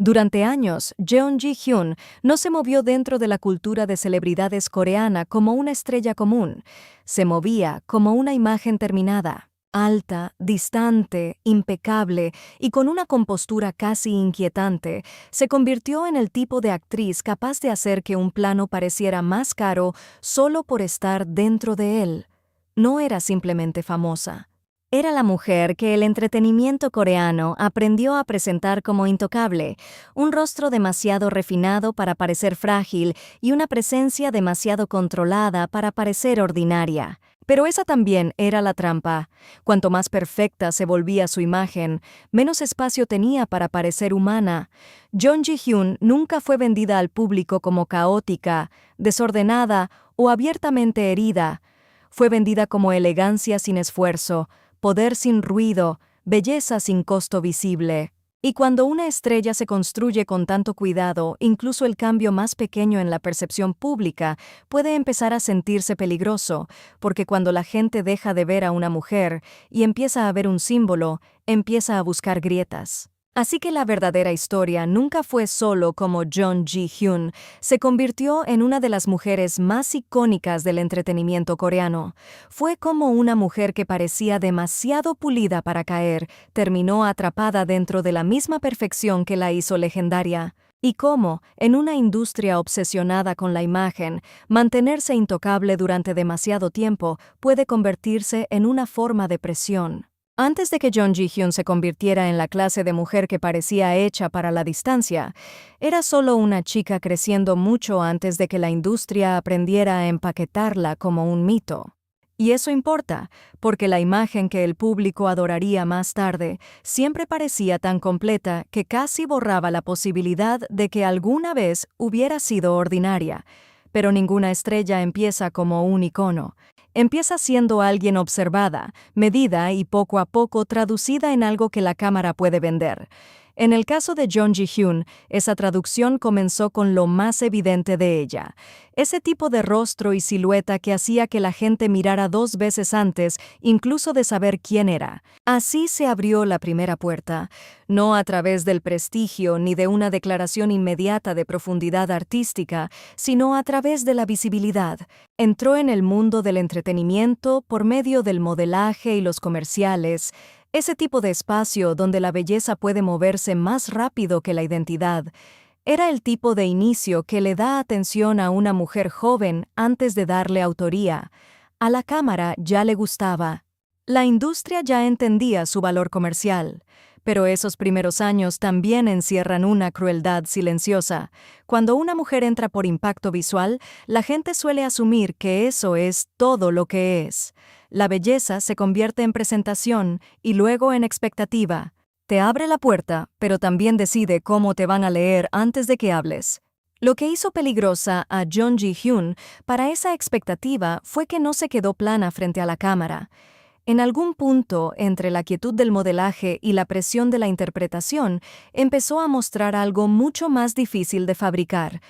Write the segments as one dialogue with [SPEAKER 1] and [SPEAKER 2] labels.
[SPEAKER 1] Durante años, Jeon Ji-hyun no se movió dentro de la cultura de celebridades coreana como una estrella común. Se movía como una imagen terminada, alta, distante, impecable y con una compostura casi inquietante. Se convirtió en el tipo de actriz capaz de hacer que un plano pareciera más caro solo por estar dentro de él. No era simplemente famosa. Era la mujer que el entretenimiento coreano aprendió a presentar como intocable, un rostro demasiado refinado para parecer frágil y una presencia demasiado controlada para parecer ordinaria. Pero esa también era la trampa. Cuanto más perfecta se volvía su imagen, menos espacio tenía para parecer humana. Jeon Ji-hyun nunca fue vendida al público como caótica, desordenada o abiertamente herida. Fue vendida como elegancia sin esfuerzo, poder sin ruido, belleza sin costo visible. Y cuando una estrella se construye con tanto cuidado, incluso el cambio más pequeño en la percepción pública puede empezar a sentirse peligroso, porque cuando la gente deja de ver a una mujer y empieza a ver un símbolo, empieza a buscar grietas. Así que la verdadera historia nunca fue solo como Jeon Ji-hyun se convirtió en una de las mujeres más icónicas del entretenimiento coreano. Fue como una mujer que parecía demasiado pulida para caer, terminó atrapada dentro de la misma perfección que la hizo legendaria. Y cómo, en una industria obsesionada con la imagen, mantenerse intocable durante demasiado tiempo puede convertirse en una forma de presión. Antes de que Jeon Ji-hyun se convirtiera en la clase de mujer que parecía hecha para la distancia, era solo una chica creciendo mucho antes de que la industria aprendiera a empaquetarla como un mito. Y eso importa, porque la imagen que el público adoraría más tarde siempre parecía tan completa que casi borraba la posibilidad de que alguna vez hubiera sido ordinaria. Pero ninguna estrella empieza como un icono. Empieza siendo alguien observada, medida y poco a poco traducida en algo que la cámara puede vender. En el caso de Jeon Ji-hyun, esa traducción comenzó con lo más evidente de ella. Ese tipo de rostro y silueta que hacía que la gente mirara 2 veces antes, incluso de saber quién era. Así se abrió la primera puerta, no a través del prestigio ni de una declaración inmediata de profundidad artística, sino a través de la visibilidad. Entró en el mundo del entretenimiento por medio del modelaje y los comerciales, ese tipo de espacio donde la belleza puede moverse más rápido que la identidad. Era el tipo de inicio que le da atención a una mujer joven antes de darle autoría. A la cámara ya le gustaba. La industria ya entendía su valor comercial. Pero esos primeros años también encierran una crueldad silenciosa. Cuando una mujer entra por impacto visual, la gente suele asumir que eso es todo lo que es. La belleza se convierte en presentación y luego en expectativa. Te abre la puerta, pero también decide cómo te van a leer antes de que hables. Lo que hizo peligrosa a Jeon Ji-hyun para esa expectativa fue que no se quedó plana frente a la cámara. En algún punto, entre la quietud del modelaje y la presión de la interpretación, empezó a mostrar algo mucho más difícil de fabricar: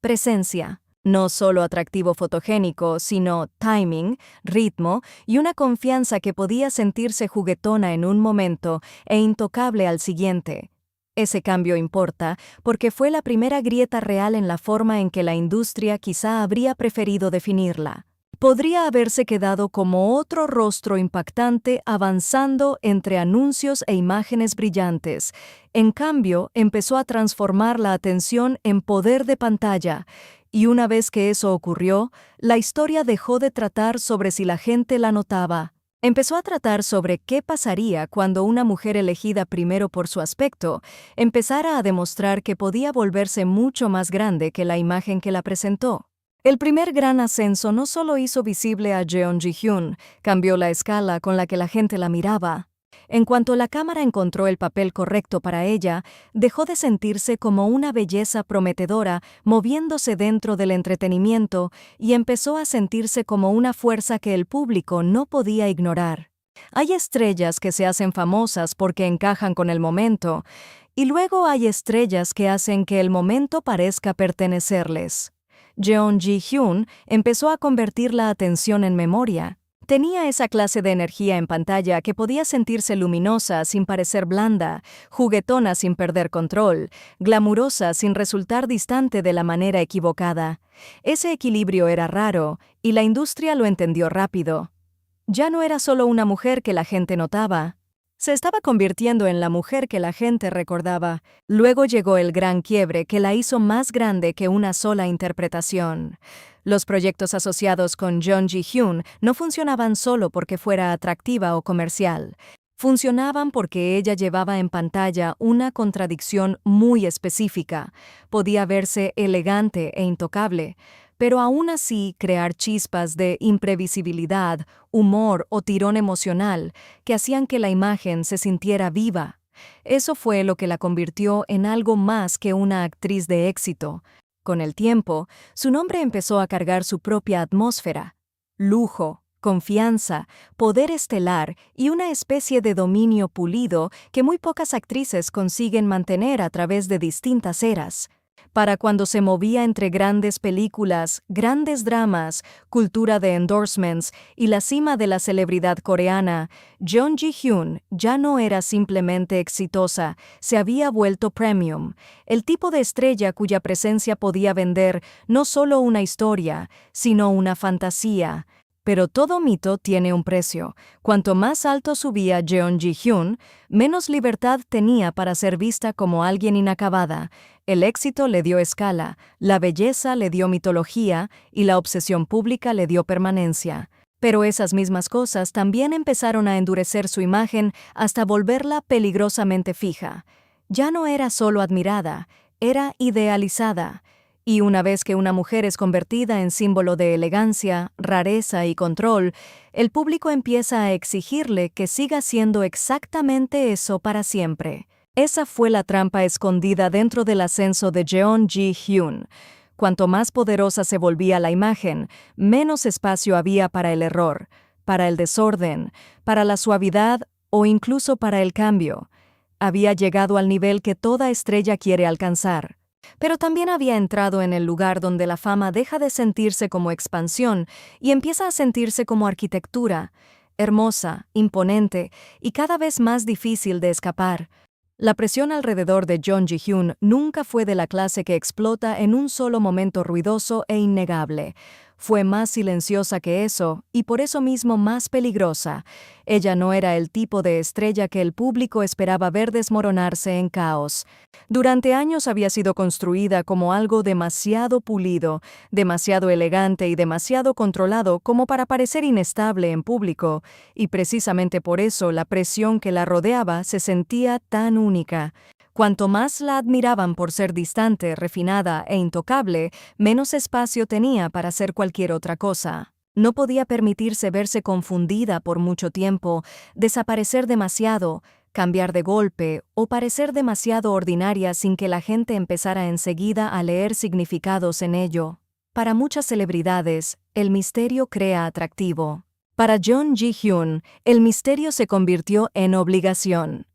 [SPEAKER 1] presencia. No solo atractivo fotogénico, sino timing, ritmo y una confianza que podía sentirse juguetona en un momento e intocable al siguiente. Ese cambio importa porque fue la primera grieta real en la forma en que la industria quizá habría preferido definirla. Podría haberse quedado como otro rostro impactante avanzando entre anuncios e imágenes brillantes. En cambio, empezó a transformar la atención en poder de pantalla. Y una vez que eso ocurrió, la historia dejó de tratar sobre si la gente la notaba. Empezó a tratar sobre qué pasaría cuando una mujer elegida primero por su aspecto empezara a demostrar que podía volverse mucho más grande que la imagen que la presentó. El primer gran ascenso no solo hizo visible a Jeon Ji-hyun, cambió la escala con la que la gente la miraba. En cuanto la cámara encontró el papel correcto para ella, dejó de sentirse como una belleza prometedora moviéndose dentro del entretenimiento y empezó a sentirse como una fuerza que el público no podía ignorar. Hay estrellas que se hacen famosas porque encajan con el momento, y luego hay estrellas que hacen que el momento parezca pertenecerles. Jeon Ji-hyun empezó a convertir la atención en memoria. Tenía esa clase de energía en pantalla que podía sentirse luminosa sin parecer blanda, juguetona sin perder control, glamurosa sin resultar distante de la manera equivocada. Ese equilibrio era raro, y la industria lo entendió rápido. Ya no era solo una mujer que la gente notaba. Se estaba convirtiendo en la mujer que la gente recordaba. Luego llegó el gran quiebre que la hizo más grande que una sola interpretación. Los proyectos asociados con Jeon Ji-hyun no funcionaban solo porque fuera atractiva o comercial. Funcionaban porque ella llevaba en pantalla una contradicción muy específica. Podía verse elegante e intocable, pero aún así crear chispas de imprevisibilidad, humor o tirón emocional que hacían que la imagen se sintiera viva. Eso fue lo que la convirtió en algo más que una actriz de éxito. Con el tiempo, su nombre empezó a cargar su propia atmósfera: lujo, confianza, poder estelar y una especie de dominio pulido que muy pocas actrices consiguen mantener a través de distintas eras. Para cuando se movía entre grandes películas, grandes dramas, cultura de endorsements y la cima de la celebridad coreana, Jeon Ji-hyun ya no era simplemente exitosa, se había vuelto premium, el tipo de estrella cuya presencia podía vender no solo una historia, sino una fantasía. Pero todo mito tiene un precio. Cuanto más alto subía Jeon Ji-hyun, menos libertad tenía para ser vista como alguien inacabada. El éxito le dio escala, la belleza le dio mitología y la obsesión pública le dio permanencia. Pero esas mismas cosas también empezaron a endurecer su imagen hasta volverla peligrosamente fija. Ya no era solo admirada, era idealizada. Y una vez que una mujer es convertida en símbolo de elegancia, rareza y control, el público empieza a exigirle que siga siendo exactamente eso para siempre. Esa fue la trampa escondida dentro del ascenso de Jeon Ji-hyun. Cuanto más poderosa se volvía la imagen, menos espacio había para el error, para el desorden, para la suavidad o incluso para el cambio. Había llegado al nivel que toda estrella quiere alcanzar. Pero también había entrado en el lugar donde la fama deja de sentirse como expansión y empieza a sentirse como arquitectura, hermosa, imponente y cada vez más difícil de escapar. La presión alrededor de Jeon Ji-hyun nunca fue de la clase que explota en un solo momento ruidoso e innegable. Fue más silenciosa que eso y por eso mismo más peligrosa. Ella no era el tipo de estrella que el público esperaba ver desmoronarse en caos. Durante años había sido construida como algo demasiado pulido, demasiado elegante y demasiado controlado como para parecer inestable en público, y precisamente por eso la presión que la rodeaba se sentía tan única. Cuanto más la admiraban por ser distante, refinada e intocable, menos espacio tenía para hacer cualquier otra cosa. No podía permitirse verse confundida por mucho tiempo, desaparecer demasiado, cambiar de golpe o parecer demasiado ordinaria sin que la gente empezara enseguida a leer significados en ello. Para muchas celebridades, el misterio crea atractivo. Para Jeon Ji-hyun, el misterio se convirtió en obligación.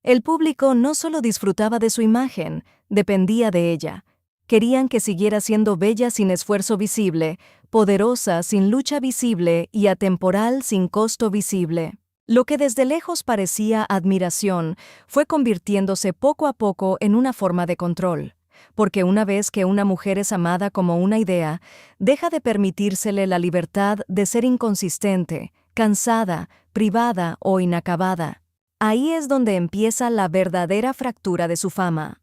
[SPEAKER 1] El público no solo disfrutaba de su imagen, dependía de ella. Querían que siguiera siendo bella sin esfuerzo visible, poderosa sin lucha visible y atemporal sin costo visible. Lo que desde lejos parecía admiración fue convirtiéndose poco a poco en una forma de control. Porque una vez que una mujer es amada como una idea, deja de permitírsele la libertad de ser inconsistente, cansada, privada o inacabada. Ahí es donde empieza la verdadera fractura de su fama.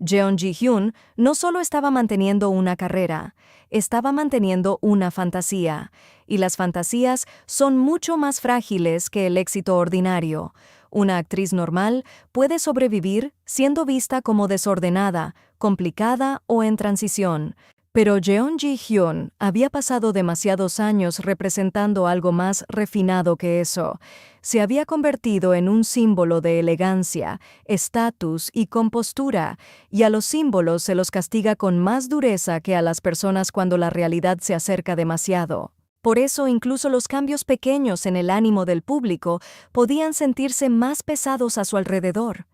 [SPEAKER 1] Jeon Ji-hyun no solo estaba manteniendo una carrera, estaba manteniendo una fantasía, y las fantasías son mucho más frágiles que el éxito ordinario. Una actriz normal puede sobrevivir siendo vista como desordenada, complicada o en transición. Pero Jeon Ji-hyun había pasado demasiados años representando algo más refinado que eso. Se había convertido en un símbolo de elegancia, estatus y compostura, y a los símbolos se los castiga con más dureza que a las personas cuando la realidad se acerca demasiado. Por eso incluso los cambios pequeños en el ánimo del público podían sentirse más pesados a su alrededor.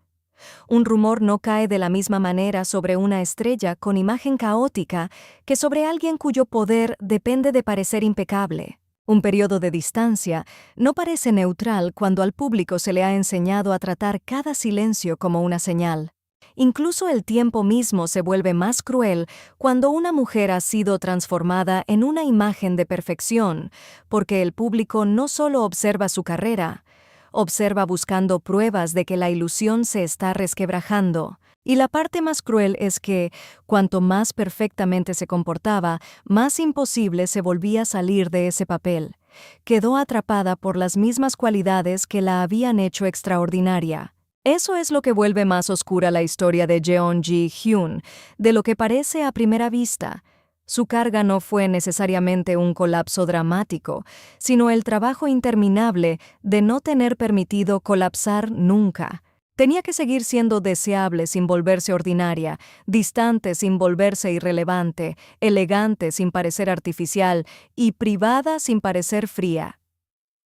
[SPEAKER 1] Un rumor no cae de la misma manera sobre una estrella con imagen caótica que sobre alguien cuyo poder depende de parecer impecable. Un periodo de distancia no parece neutral cuando al público se le ha enseñado a tratar cada silencio como una señal. Incluso el tiempo mismo se vuelve más cruel cuando una mujer ha sido transformada en una imagen de perfección, porque el público no solo observa su carrera, observa buscando pruebas de que la ilusión se está resquebrajando. Y la parte más cruel es que, cuanto más perfectamente se comportaba, más imposible se volvía salir de ese papel. Quedó atrapada por las mismas cualidades que la habían hecho extraordinaria. Eso es lo que vuelve más oscura la historia de Jeon Ji-hyun, de lo que parece a primera vista. Su carga no fue necesariamente un colapso dramático, sino el trabajo interminable de no tener permitido colapsar nunca. Tenía que seguir siendo deseable sin volverse ordinaria, distante sin volverse irrelevante, elegante sin parecer artificial y privada sin parecer fría.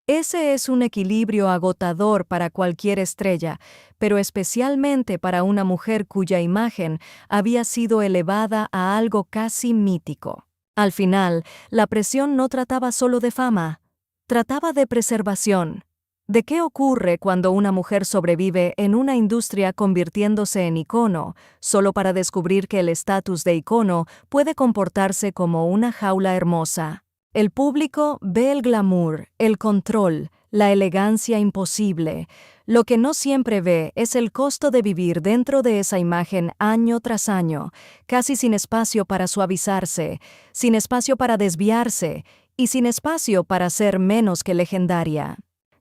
[SPEAKER 1] Ese es un equilibrio agotador para cualquier estrella, pero especialmente para una mujer cuya imagen había sido elevada a algo casi mítico. Al final, la presión no trataba solo de fama, trataba de preservación. ¿De qué ocurre cuando una mujer sobrevive en una industria convirtiéndose en icono, solo para descubrir que el estatus de icono puede comportarse como una jaula hermosa? El público ve el glamour, el control, la elegancia imposible. Lo que no siempre ve es el costo de vivir dentro de esa imagen año tras año, casi sin espacio para suavizarse, sin espacio para desviarse y sin espacio para ser menos que legendaria.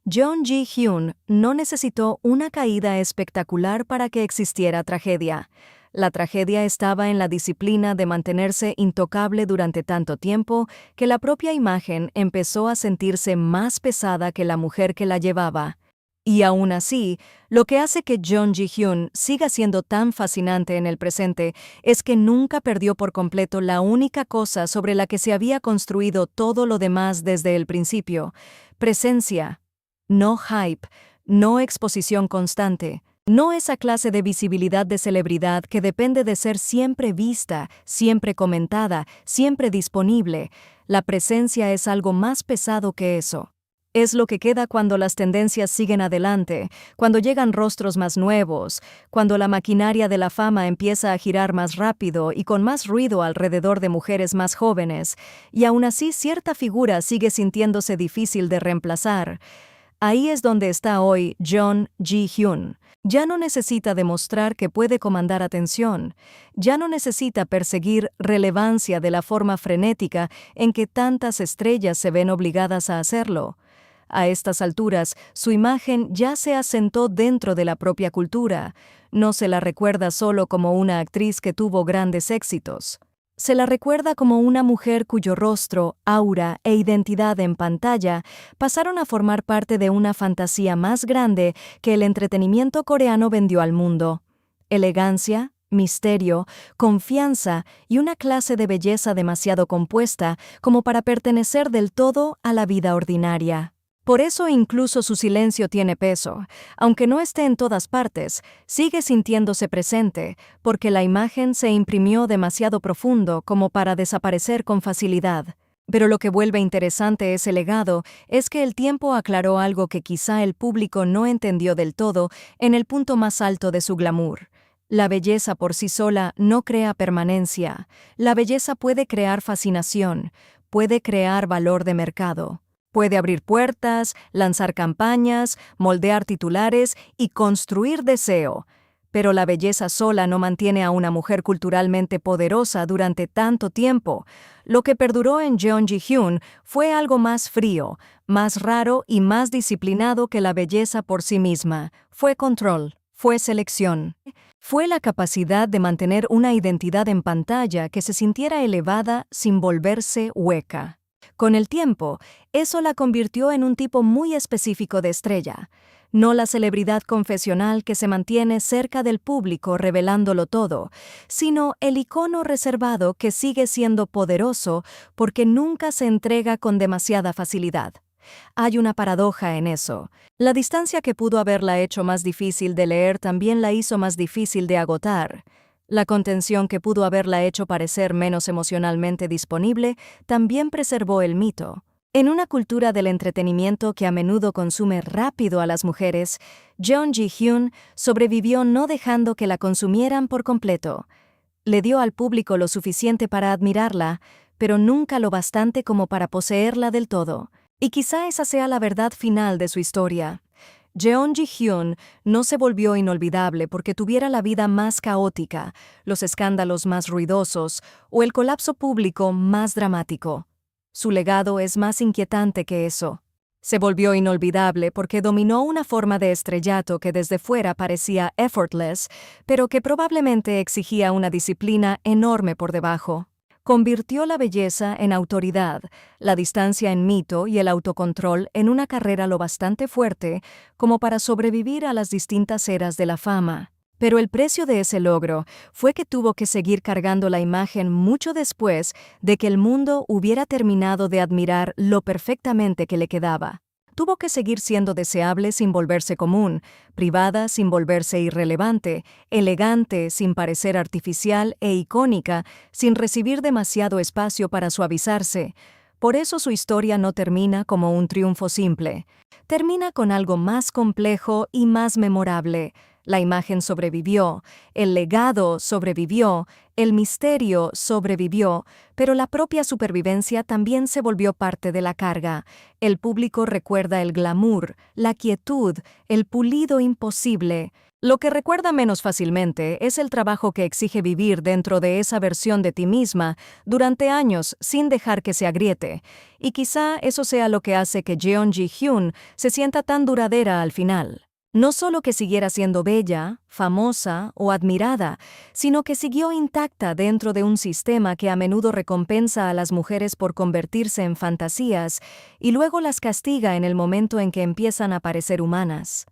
[SPEAKER 1] Jeon Ji-hyun no necesitó una caída espectacular para que existiera tragedia. La tragedia estaba en la disciplina de mantenerse intocable durante tanto tiempo que la propia imagen empezó a sentirse más pesada que la mujer que la llevaba. Y aún así, lo que hace que Jeon Ji-hyun siga siendo tan fascinante en el presente es que nunca perdió por completo la única cosa sobre la que se había construido todo lo demás desde el principio: presencia. No hype, no exposición constante. No esa clase de visibilidad de celebridad que depende de ser siempre vista, siempre comentada, siempre disponible. La presencia es algo más pesado que eso. Es lo que queda cuando las tendencias siguen adelante, cuando llegan rostros más nuevos, cuando la maquinaria de la fama empieza a girar más rápido y con más ruido alrededor de mujeres más jóvenes, y aún así cierta figura sigue sintiéndose difícil de reemplazar. Ahí es donde está hoy Jeon Ji-hyun. Ya no necesita demostrar que puede comandar atención. Ya no necesita perseguir relevancia de la forma frenética en que tantas estrellas se ven obligadas a hacerlo. A estas alturas, su imagen ya se asentó dentro de la propia cultura. No se la recuerda solo como una actriz que tuvo grandes éxitos. Se la recuerda como una mujer cuyo rostro, aura e identidad en pantalla pasaron a formar parte de una fantasía más grande que el entretenimiento coreano vendió al mundo. Elegancia, misterio, confianza y una clase de belleza demasiado compuesta como para pertenecer del todo a la vida ordinaria. Por eso incluso su silencio tiene peso. Aunque no esté en todas partes, sigue sintiéndose presente, porque la imagen se imprimió demasiado profundo como para desaparecer con facilidad. Pero lo que vuelve interesante ese legado es que el tiempo aclaró algo que quizá el público no entendió del todo en el punto más alto de su glamour. La belleza por sí sola no crea permanencia. La belleza puede crear fascinación, puede crear valor de mercado. Puede abrir puertas, lanzar campañas, moldear titulares y construir deseo. Pero la belleza sola no mantiene a una mujer culturalmente poderosa durante tanto tiempo. Lo que perduró en Jeon Ji-hyun fue algo más frío, más raro y más disciplinado que la belleza por sí misma. Fue control, fue selección. Fue la capacidad de mantener una identidad en pantalla que se sintiera elevada sin volverse hueca. Con el tiempo, eso la convirtió en un tipo muy específico de estrella, no la celebridad confesional que se mantiene cerca del público revelándolo todo, sino el icono reservado que sigue siendo poderoso porque nunca se entrega con demasiada facilidad. Hay una paradoja en eso. La distancia que pudo haberla hecho más difícil de leer también la hizo más difícil de agotar. La contención que pudo haberla hecho parecer menos emocionalmente disponible también preservó el mito. En una cultura del entretenimiento que a menudo consume rápido a las mujeres, Jeon Ji-hyun sobrevivió no dejando que la consumieran por completo. Le dio al público lo suficiente para admirarla, pero nunca lo bastante como para poseerla del todo. Y quizá esa sea la verdad final de su historia. Jeon Ji-hyun no se volvió inolvidable porque tuviera la vida más caótica, los escándalos más ruidosos o el colapso público más dramático. Su legado es más inquietante que eso. Se volvió inolvidable porque dominó una forma de estrellato que desde fuera parecía effortless, pero que probablemente exigía una disciplina enorme por debajo. Convirtió la belleza en autoridad, la distancia en mito y el autocontrol en una carrera lo bastante fuerte como para sobrevivir a las distintas eras de la fama. Pero el precio de ese logro fue que tuvo que seguir cargando la imagen mucho después de que el mundo hubiera terminado de admirar lo perfectamente que le quedaba. Tuvo que seguir siendo deseable sin volverse común, privada sin volverse irrelevante, elegante sin parecer artificial e icónica sin recibir demasiado espacio para suavizarse. Por eso su historia no termina como un triunfo simple. Termina con algo más complejo y más memorable. La imagen sobrevivió, el legado sobrevivió, el misterio sobrevivió, pero la propia supervivencia también se volvió parte de la carga. El público recuerda el glamour, la quietud, el pulido imposible. Lo que recuerda menos fácilmente es el trabajo que exige vivir dentro de esa versión de ti misma durante años sin dejar que se agriete. Y quizá eso sea lo que hace que Jeon Ji-hyun se sienta tan duradera al final. No solo que siguiera siendo bella, famosa o admirada, sino que siguió intacta dentro de un sistema que a menudo recompensa a las mujeres por convertirse en fantasías y luego las castiga en el momento en que empiezan a parecer humanas.